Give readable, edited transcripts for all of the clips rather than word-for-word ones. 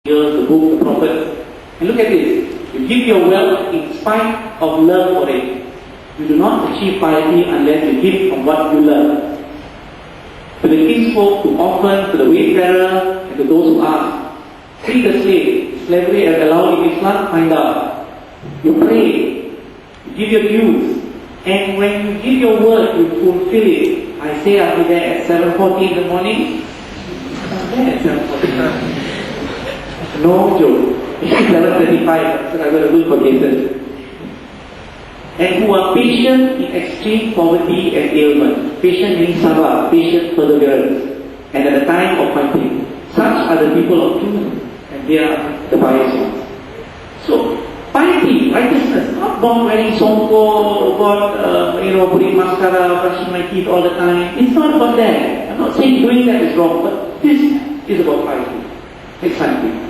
the book, the prophet. And look at this. You give your wealth in spite of love for it. You do not achieve piety unless you give from what you love. To the kinsfolk, to orphans, to the wayfarer, and to those who ask. Free the slave. Slavery as allowed in Islam, find out. You pray. You give your dues. And when you give your word, you fulfill it. I say I'll be there at 7:40 in the morning. I'm there at 7:40. No joke. It's 7:35, so I will look for cases. And who are patient in extreme poverty and ailment. Patient means sabar, patient perseverance. And at the time of fighting. Such are the people of truth, and they are the pious ones. So, piety, righteousness, not about wearing songko, about putting mascara, brushing my teeth all the time. It's not about that. I'm not saying doing that is wrong, but this is about piety. It's something.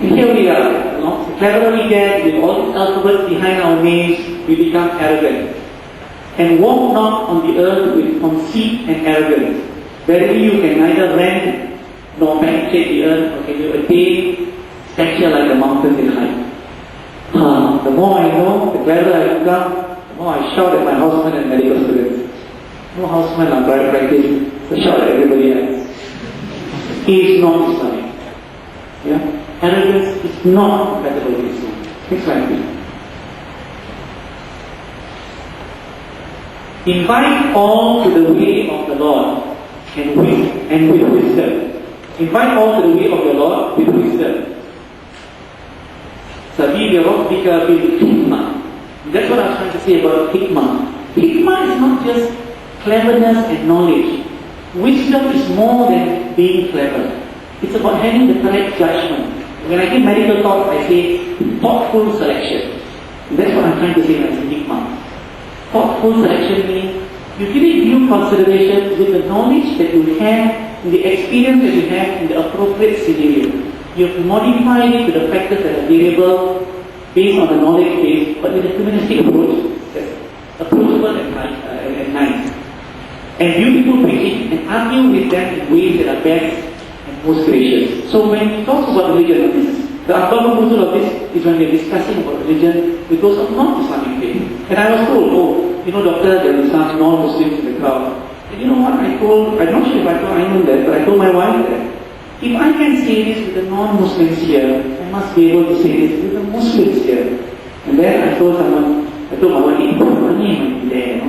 And here we are, the cleverer we get, with all the alphabets behind our names, we become arrogant. And walk not on the earth with conceit and arrogance. Verily you can neither rend nor penetrate the earth, nor can you attain stature like the mountains in height. The more I know, the cleverer I become, the more I shout at my housemen and medical students. No housemen are private practice, so shout at everybody else. He is not Islamic. Yeah? Arrogance is not compatible with Islam. It's like this. Invite all to the way of the Lord and with wisdom. Invite all to the way of the Lord with wisdom. Sabili rabbika bil hikmah. That's what I was trying to say about hikmah. Hikmah is not just cleverness and knowledge. Wisdom is more than being clever. It's about having the correct judgment. When I give medical talks, I say thoughtful selection. And that's what I'm trying to say when I say hikmah. Thoughtful selection means you give it due consideration with the knowledge that you have, in the experience that you have in the appropriate scenario. You have modified it to the factors that are variable based on the knowledge base, but with a humanistic approach that's approachable and nice. And beautiful preaching, and argue with them in ways that are best and most gracious. So when we talk about religion, the Abdul of this is when we are discussing about religion with those of non-Islamic faith. And I was told, doctor, there is some non-Muslims in the crowd. And you know what, I'm not sure if I told anyone that, but I told my wife that if I can say this with the non-Muslims here, I must be able to say this with the Muslims here. And then I told my wife, hey, money might be there,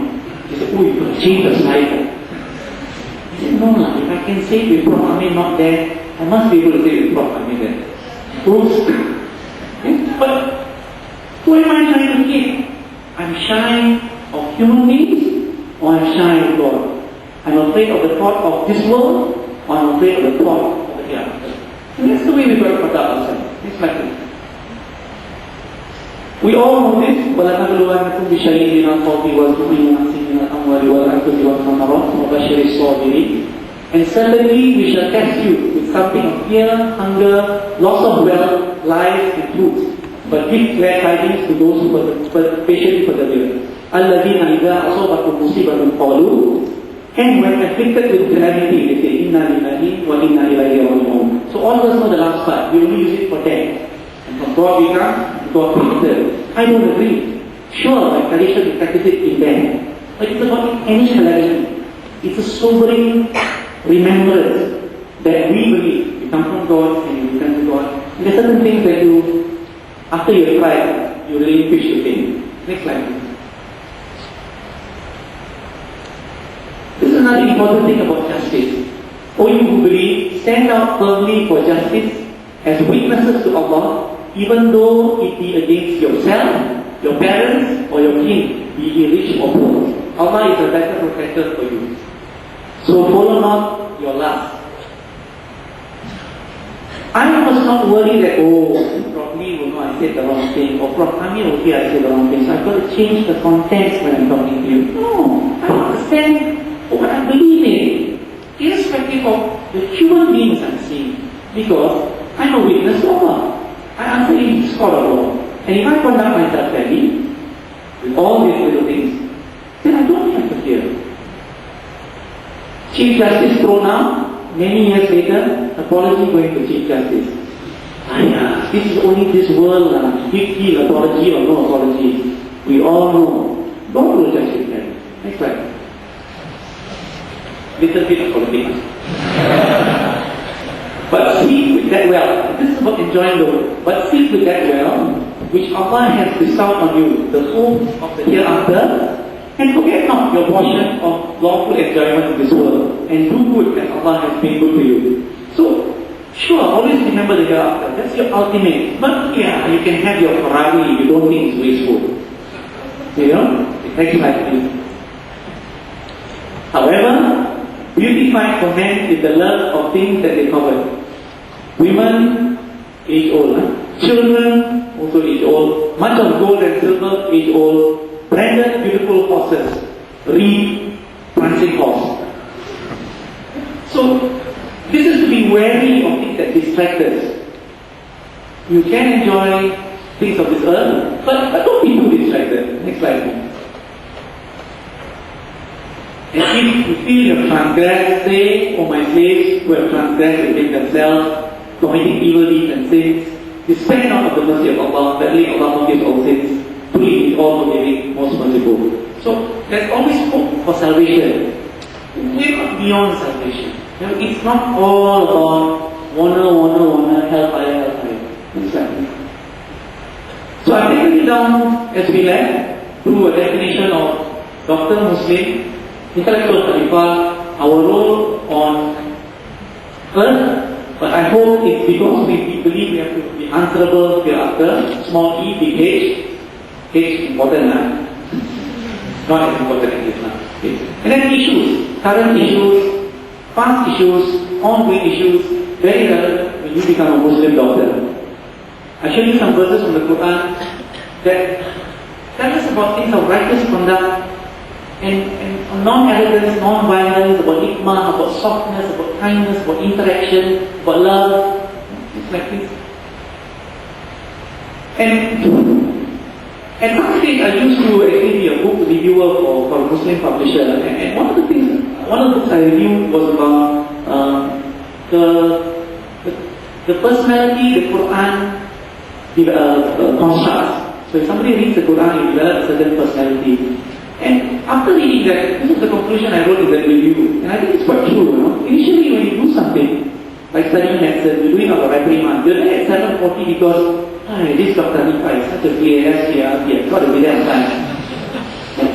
She said, oh, you could change the slide. I said, no, if I can say it with Prof. Amir not there, I must be able to say it with Prof. Amir there. But who am I trying to keep? I'm shy of human beings, or I'm shy of God. I'm afraid of the thought of this world, or I'm afraid of the thought of the hereafter. And that's the way we've got to conduct ourselves. It's like this. We all know this. وَلَنَبْلُوَنَّكُمْ بِشَيْءٍ مِنَ الْخَوْفِ وَالْجُوعِ وَنَقْصٍ مِنَ الْأَمْوَالِ وَالْأَنفُسِ وَالثَّمَرَاتِ وَبَشِّرِ الصَّابِرِينَ. And certainly we shall test you with something of fear, hunger, loss of wealth, life, and fruits. But give glad tidings to those who patiently persevere. الَّذِينَ إِذَا أَصَابَتْهُمْ مُصِيبَةٌ قَالُوا. And when afflicted with calamity, they say, Inna lillahi wa inna ilayhi raji'un. So all of us know the last part. We only use it for death. And from God we come, God created. I don't agree. Sure, by tradition we practice it in death. But it's about any calamity. It's a sobering remembrance that we believe you come from God and you return to God. And there are certain things that you, after you have tried, you relinquish your faith. Next slide. This is another important thing about justice. O you who believe, stand out firmly for justice as witnesses to Allah, even though it be against yourself, your parents, or your king, be he rich or poor. Allah is a better protector for you. So follow not your lust. I was not worried that, Prof. Lee will know I said the wrong thing, or Prof. Amir will hear I said the wrong thing, so I've got to change the context when I'm talking to you. No, I want to stand for what I believe in, irrespective of the human beings I'm seeing, because I'm a witness to Allah. I answer in His court of law. And if I conduct myself fairly, with all these little things, then I don't have to fear. Chief Justice thrown out, many years later, apology going to Chief Justice. This is only this world, big deal, apology or no apology. We all know. Don't do judge with them. Next slide. Little bit of politics. But speak with that well. This is about enjoying the world. But speak with that well, which Allah has bestowed on you, the hope of the hereafter, and forget not your portion of lawful enjoyment in this world, and do good as Allah has been good to you. So, sure, always remember the hereafter. That's your ultimate. But yeah, you can have your Ferrari if you don't think it's wasteful. You know? Next slide, please. However, beautified for men is the love of things that they covet. Women, age old. Children, also age old. Much of gold and silver, age old. Branded, beautiful horses. Reed, prancing horse. So, this is to be wary of things that distract us. You can enjoy things of this earth, but don't be too distracted. Next slide, please. And if you feel you have transgressed, say, O my slaves who have transgressed within themselves, committing evil deeds and sins, despise not of the mercy of Allah, verily Allah forgives all sins, truly He is all forgiving, most merciful. So, there's always hope for salvation. We're not beyond salvation. You know, it's not all about wanna, hellfire. Exactly. So I've taken it down as we left through a definition of Dr. Muslim, intellectual Haniffah, our role on earth, but I hope it's because we believe we have to be answerable hereafter. Small e, big H. H important, not as important as Islam. And then issues, current issues, past issues, ongoing issues, very relevant when you become a Muslim doctor. I show you some verses from the Quran that tell us about things of righteous conduct and non-arrogance, non-violence, about hikmah, about softness, about kindness, about interaction, about love, things like this. And nowadays I used to actually be a book reviewer for a Muslim publisher, and one of the books I reviewed was about the personality the Quran constructs. So if somebody reads the Quran, he develops a certain personality. And after reading that, this is the conclusion I wrote in that review. And I think it's quite true, you know. Initially when you do something, like studying medicine, you're doing a reprimand, you're there at 7:40 because, this Dr. Haniffah is such a CAS, I've got to be there on time.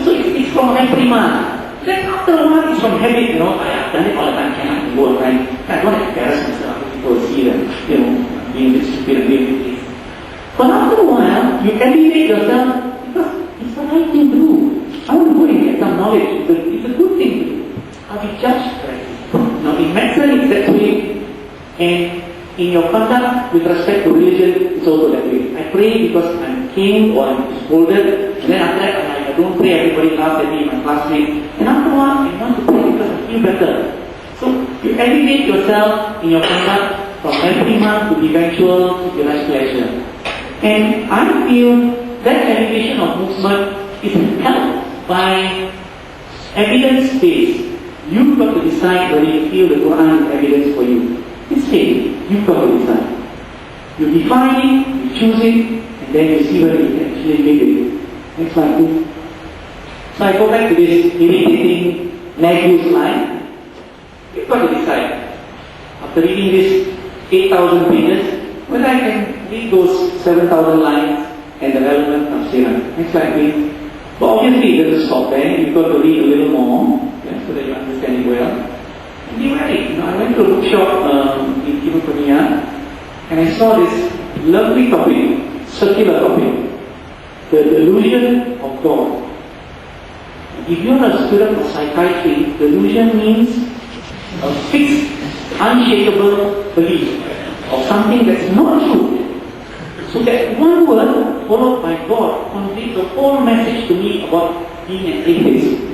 So it's from reprimand. Then after a while, it's from habit, you know. I've done it all the time, cannot go on time. I don't embarrass myself if people see that, you know, being this stupid and doing this. But after a while, you elevate yourself because it's the right thing to do. I want to go and get some knowledge. It's a good thing to do. I'll be judged correctly. Now in medicine it's that way, and in your conduct with respect to religion, it's also that way. I pray because I'm king or I'm scolded, and then after that I don't pray, everybody laughs at me, my classmates. And after a while, I want to pray because I feel better. So you elevate yourself in your conduct from reprimand to eventual divine pleasure. And I feel that elevation of movement is helped by evidence-based. You've got to decide whether you feel the Quran is evidence for you. It's faith. You've got to decide. You define it, you choose it, and then you see whether you can actually live it. Next slide, please. So I go back to this irritating leg slide. You've got to decide. After reading this 8,000 pages, whether I can read those 7,000 lines and the relevant tafsirah. Next slide, please. But obviously, it doesn't stop there. You've got to read a little more, so that you understand it well. And be ready. I went to a bookshop in Kinokuniya, and I saw this lovely topic, circular topic, the delusion of God. If you're a student of psychiatry, delusion means a fixed, unshakable belief of something that's not true. So that one word followed by God conveys the whole message to me about being an atheist.